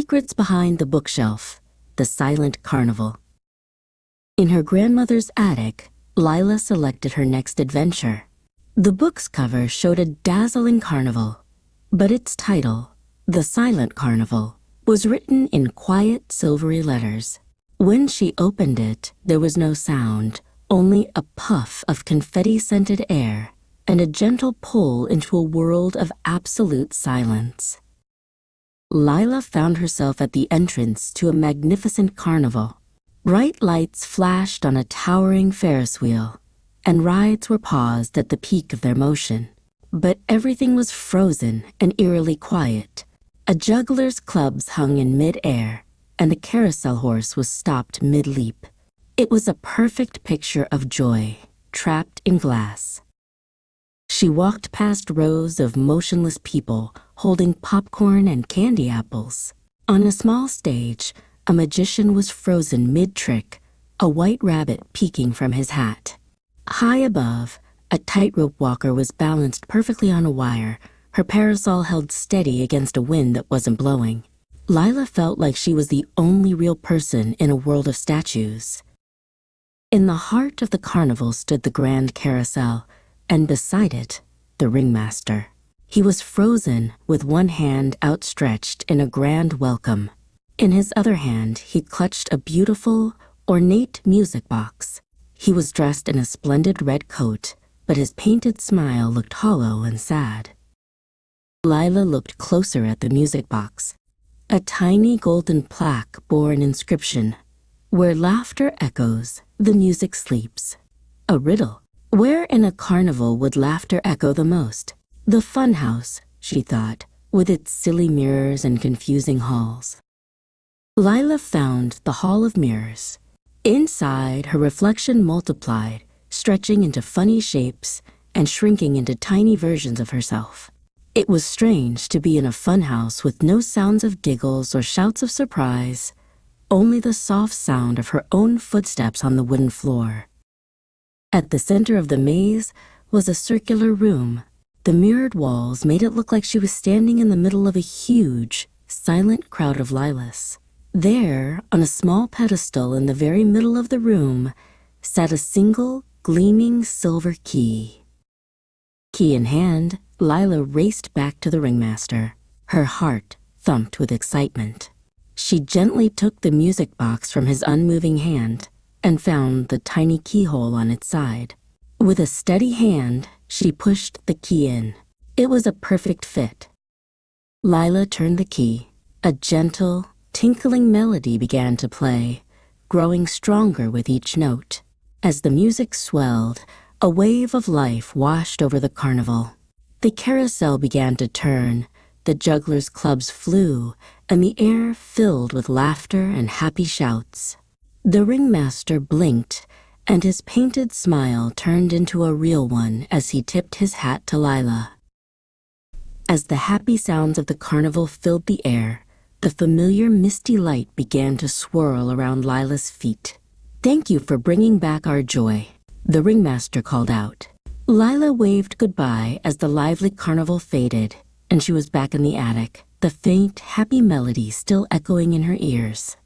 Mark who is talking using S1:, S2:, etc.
S1: Secrets Behind the Bookshelf, The Silent Carnival. In her grandmother's attic, Lila selected her next adventure. The book's cover showed a dazzling carnival, but its title, The Silent Carnival, was written in quiet, silvery letters. When she opened it, there was no sound, only a puff of confetti-scented air and a gentle pull into a world of absolute silence. Lila found herself at the entrance to a magnificent carnival. Bright lights flashed on a towering Ferris wheel, and rides were paused at the peak of their motion. But everything was frozen and eerily quiet. A juggler's clubs hung in mid-air, and a carousel horse was stopped mid-leap. It was a perfect picture of joy, trapped in glass. She walked past rows of motionless people holding popcorn and candy apples. On a small stage, a magician was frozen mid-trick, a white rabbit peeking from his hat. High above, a tightrope walker was balanced perfectly on a wire, her parasol held steady against a wind that wasn't blowing. Lila felt like she was the only real person in a world of statues. In the heart of the carnival stood the grand carousel, and beside it, the ringmaster. He was frozen with one hand outstretched in a grand welcome. In his other hand, he clutched a beautiful, ornate music box. He was dressed in a splendid red coat, but his painted smile looked hollow and sad. Lila looked closer at the music box. A tiny golden plaque bore an inscription, "Where laughter echoes, the music sleeps." A riddle. Where in a carnival would laughter echo the most? The fun house, she thought, with its silly mirrors and confusing halls. Lila found the Hall of Mirrors. Inside, her reflection multiplied, stretching into funny shapes and shrinking into tiny versions of herself. It was strange to be in a funhouse with no sounds of giggles or shouts of surprise, only the soft sound of her own footsteps on the wooden floor. At the center of the maze was a circular room. The mirrored walls made it look like she was standing in the middle of a huge, silent crowd of Lilas. There, on a small pedestal in the very middle of the room, sat a single, gleaming silver key. Key in hand, Lila raced back to the ringmaster. Her heart thumped with excitement. She gently took the music box from his unmoving hand and found the tiny keyhole on its side. With a steady hand, she pushed the key in. It was a perfect fit. Lila turned the key. A gentle, tinkling melody began to play, growing stronger with each note. As the music swelled, a wave of life washed over the carnival. The carousel began to turn, the jugglers' clubs flew, and the air filled with laughter and happy shouts. The ringmaster blinked, and his painted smile turned into a real one as he tipped his hat to Lila. As the happy sounds of the carnival filled the air, the familiar misty light began to swirl around Lila's feet. "Thank you for bringing back our joy," the ringmaster called out. Lila waved goodbye as the lively carnival faded, and she was back in the attic, the faint, happy melody still echoing in her ears.